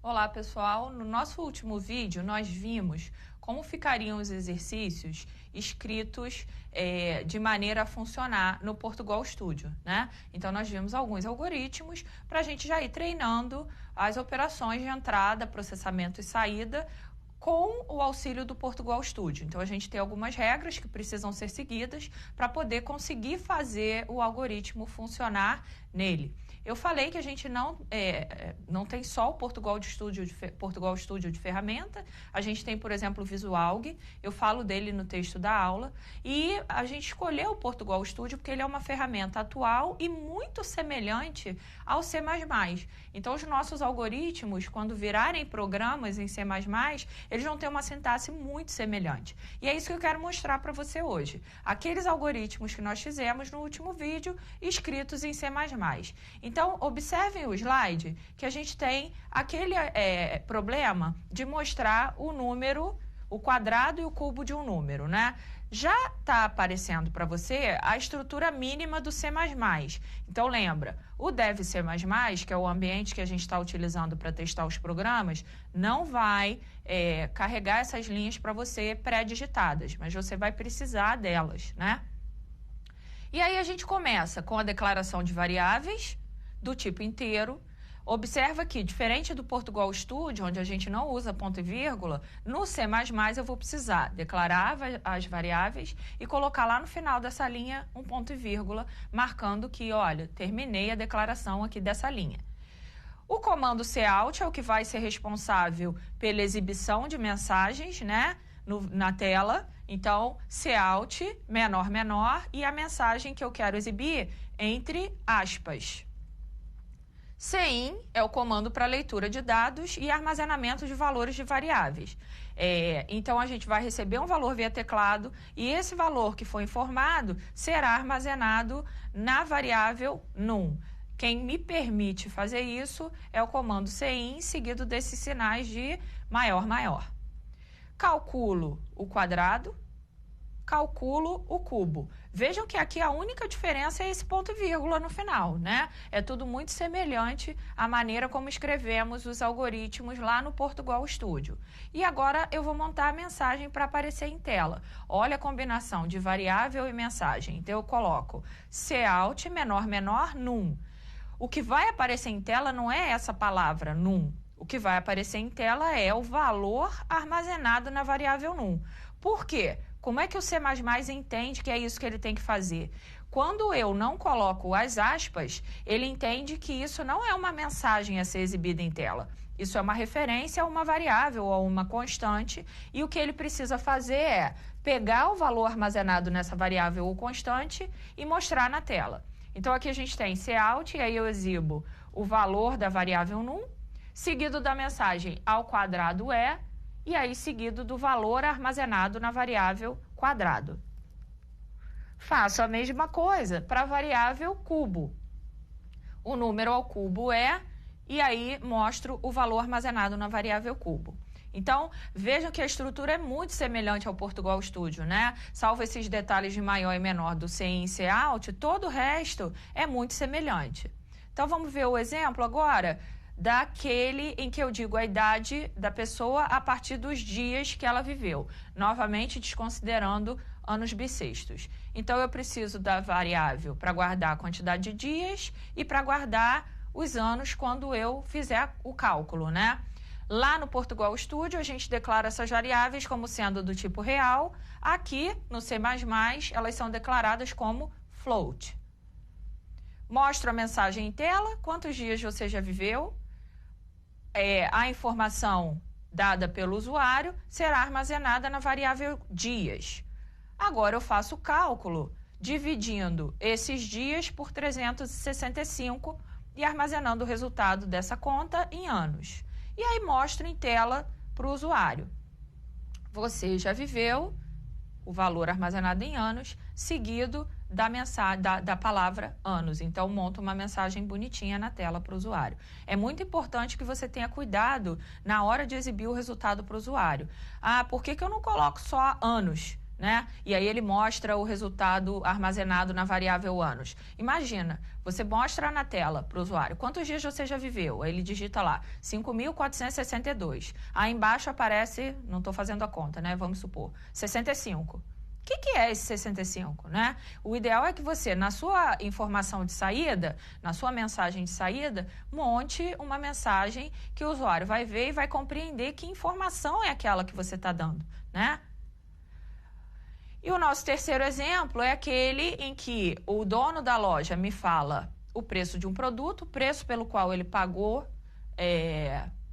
Olá pessoal, no nosso último vídeo nós vimos como ficariam os exercícios escritos de maneira a funcionar no Portugal Studio, né? Então nós vimos alguns algoritmos para a gente já ir treinando as operações de entrada, processamento e saída com o auxílio do Portugal Studio. Então a gente tem algumas regras que precisam ser seguidas para poder conseguir fazer o algoritmo funcionar nele. Eu falei que a gente não tem só o Portugal Studio de ferramenta, a gente tem, por exemplo, o Visualg, eu falo dele no texto da aula, e a gente escolheu o Portugal Studio porque ele é uma ferramenta atual e muito semelhante ao C++. Então os nossos algoritmos, quando virarem programas em C++, eles vão ter uma sintaxe muito semelhante. E é isso que eu quero mostrar para você hoje. Aqueles algoritmos que nós fizemos no último vídeo, escritos em C++. Então, observem o slide que a gente tem aquele problema de mostrar o número, o quadrado e o cubo de um número, né? Já está aparecendo para você a estrutura mínima do C++. Então, lembra, o Dev C++, que é o ambiente que a gente está utilizando para testar os programas, não vai carregar essas linhas para você pré-digitadas, mas você vai precisar delas, né? E aí a gente começa com a declaração de variáveis do tipo inteiro. Observa que, diferente do Portugal Studio, onde a gente não usa ponto e vírgula, no C++ eu vou precisar declarar as variáveis e colocar lá no final dessa linha um ponto e vírgula, marcando que, olha, terminei a declaração aqui dessa linha. O comando cout é o que vai ser responsável pela exibição de mensagens, né, na tela. Então, cout, menor, menor, e a mensagem que eu quero exibir entre aspas. Cin é o comando para leitura de dados e armazenamento de valores de variáveis. Então, a gente vai receber um valor via teclado e esse valor que foi informado será armazenado na variável num. Quem me permite fazer isso é o comando cin, seguido desses sinais de maior, maior. Calculo o quadrado, calculo o cubo. Vejam que aqui a única diferença é esse ponto e vírgula no final, né? É tudo muito semelhante à maneira como escrevemos os algoritmos lá no Portugal Studio. E agora eu vou montar a mensagem para aparecer em tela. Olha a combinação de variável e mensagem. Então eu coloco cout, menor, menor, num. O que vai aparecer em tela não é essa palavra, num. O que vai aparecer em tela é o valor armazenado na variável num. Por quê? Como é que o C++ entende que é isso que ele tem que fazer? Quando eu não coloco as aspas, ele entende que isso não é uma mensagem a ser exibida em tela. Isso é uma referência a uma variável ou a uma constante, e o que ele precisa fazer é pegar o valor armazenado nessa variável ou constante e mostrar na tela. Então aqui a gente tem cout, e aí eu exibo o valor da variável num, seguido da mensagem ao quadrado e aí seguido do valor armazenado na variável quadrado. Faço a mesma coisa para a variável cubo. O número ao cubo e aí mostro o valor armazenado na variável cubo. Então, vejam que a estrutura é muito semelhante ao Portugal Studio, né? Salvo esses detalhes de maior e menor do cin e cout, todo o resto é muito semelhante. Então, vamos ver o exemplo agora daquele em que eu digo a idade da pessoa a partir dos dias que ela viveu, novamente desconsiderando anos bissextos. Então, eu preciso da variável para guardar a quantidade de dias e para guardar os anos quando eu fizer o cálculo, né? Lá no Portugal Studio, a gente declara essas variáveis como sendo do tipo real. Aqui, no C++, elas são declaradas como float. Mostro a mensagem em tela, quantos dias você já viveu. A informação dada pelo usuário será armazenada na variável dias. Agora eu faço o cálculo dividindo esses dias por 365 e armazenando o resultado dessa conta em anos. E aí mostro em tela para o usuário. Você já viveu o valor armazenado em anos, seguido da palavra anos. Então, monto uma mensagem bonitinha na tela para o usuário. É muito importante que você tenha cuidado na hora de exibir o resultado para o usuário. Por que eu não coloco só anos, né? E aí ele mostra o resultado armazenado na variável anos. Imagina, você mostra na tela para o usuário quantos dias você já viveu. Aí ele digita lá, 5.462. Aí embaixo aparece, não estou fazendo a conta, né? Vamos supor, 65. O que é esse 65, né? O ideal é que você, na sua informação de saída, na sua mensagem de saída, monte uma mensagem que o usuário vai ver e vai compreender que informação é aquela que você está dando, né? E o nosso terceiro exemplo é aquele em que o dono da loja me fala o preço de um produto, o preço pelo qual ele pagou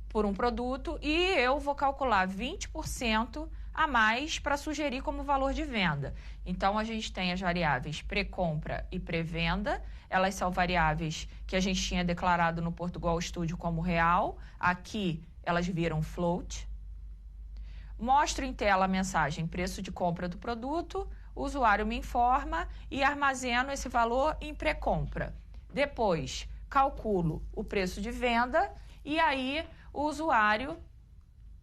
por um produto, e eu vou calcular 20% a mais para sugerir como valor de venda. Então, a gente tem as variáveis pré-compra e pré-venda. Elas são variáveis que a gente tinha declarado no Portugal Studio como real. Aqui, elas viram float. Mostro em tela a mensagem preço de compra do produto, o usuário me informa e armazeno esse valor em pré-compra. Depois, calculo o preço de venda e aí o usuário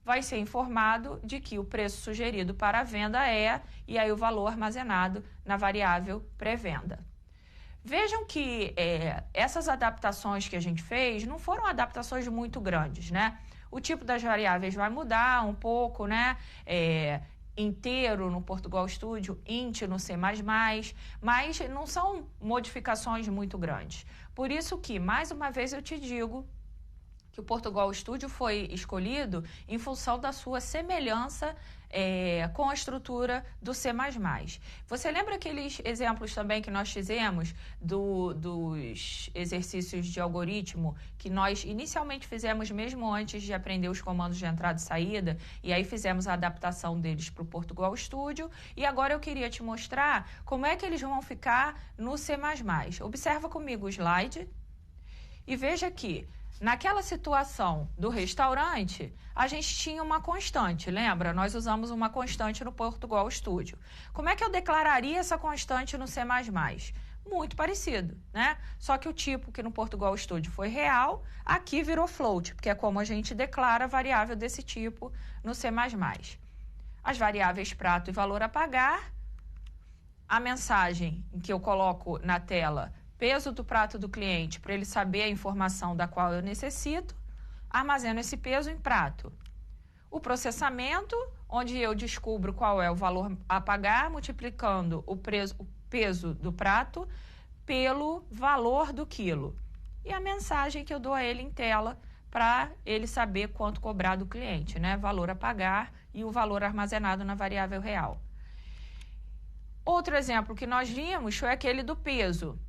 vai ser informado de que o preço sugerido para a venda e aí o valor armazenado na variável pré-venda. Vejam que essas adaptações que a gente fez não foram adaptações muito grandes, né? O tipo das variáveis vai mudar um pouco, né? Inteiro no Portugal Studio, int no C++, mas não são modificações muito grandes. Por isso que, mais uma vez, eu te digo que o Portugal Studio foi escolhido em função da sua semelhança com a estrutura do C++. Você lembra aqueles exemplos também que nós fizemos dos exercícios de algoritmo que nós inicialmente fizemos mesmo antes de aprender os comandos de entrada e saída, e aí fizemos a adaptação deles para o Portugal Studio, e agora eu queria te mostrar como é que eles vão ficar no C++. Observa comigo o slide e veja que naquela situação do restaurante, a gente tinha uma constante, lembra? Nós usamos uma constante no Portugal Studio. Como é que eu declararia essa constante no C++? Muito parecido, né? Só que o tipo que no Portugal Studio foi real, aqui virou float, porque é como a gente declara variável desse tipo no C++. As variáveis prato e valor a pagar, a mensagem em que eu coloco na tela peso do prato do cliente para ele saber a informação da qual eu necessito, armazeno esse peso em prato. O processamento, onde eu descubro qual é o valor a pagar, multiplicando o peso do prato pelo valor do quilo. E a mensagem que eu dou a ele em tela para ele saber quanto cobrar do cliente, né? Valor a pagar e o valor armazenado na variável real. Outro exemplo que nós vimos foi aquele do peso.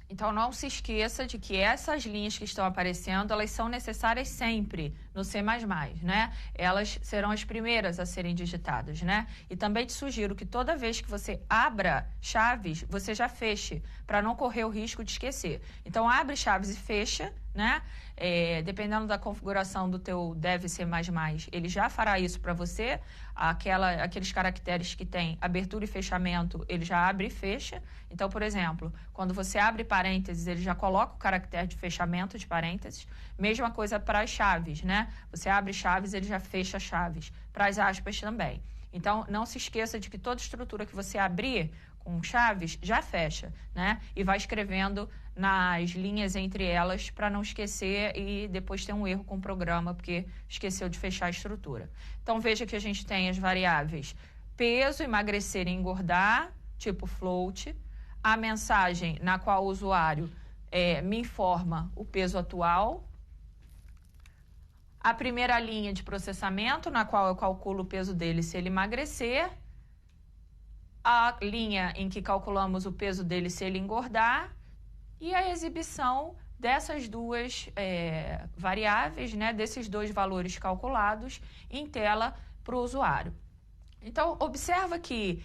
Então, não se esqueça de que essas linhas que estão aparecendo, elas são necessárias sempre no C++, né? Elas serão as primeiras a serem digitadas, né? E também te sugiro que toda vez que você abra chaves, você já feche, para não correr o risco de esquecer. Então, abre chaves e fecha, né? Dependendo da configuração do teu dev C++, ele já fará isso para você. Aqueles caracteres que tem abertura e fechamento, ele já abre e fecha. Então, por exemplo, quando você abre parênteses, ele já coloca o caractere de fechamento de parênteses. Mesma coisa para as chaves, né? Você abre chaves, ele já fecha chaves. Para as aspas também. Então, não se esqueça de que toda estrutura que você abrir com chaves, já fecha, né? E vai escrevendo nas linhas entre elas para não esquecer e depois ter um erro com o programa porque esqueceu de fechar a estrutura. Então, veja que a gente tem as variáveis peso, emagrecer e engordar, tipo float, a mensagem na qual o usuário me informa o peso atual, a primeira linha de processamento, na qual eu calculo o peso dele se ele emagrecer, a linha em que calculamos o peso dele se ele engordar e a exibição dessas duas variáveis, né, desses dois valores calculados em tela para o usuário. Então, observa que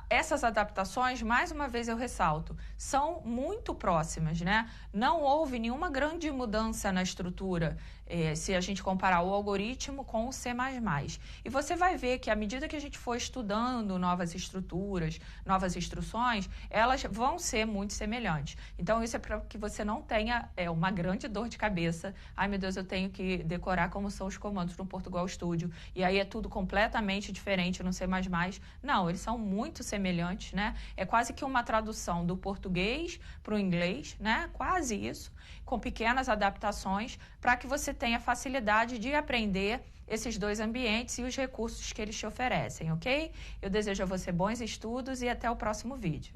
essas adaptações, mais uma vez eu ressalto, são muito próximas, né? Não houve nenhuma grande mudança na estrutura se a gente comparar o algoritmo com o C++. E você vai ver que à medida que a gente for estudando novas estruturas, novas instruções, elas vão ser muito semelhantes. Então, isso é para que você não tenha uma grande dor de cabeça. Ai, meu Deus, eu tenho que decorar como são os comandos no Portugal Studio. E aí é tudo completamente diferente no C++. Não, eles são muito semelhantes, né? É quase que uma tradução do português para o inglês, né? Quase isso, com pequenas adaptações para que você tenha facilidade de aprender esses dois ambientes e os recursos que eles te oferecem, ok? Eu desejo a você bons estudos e até o próximo vídeo.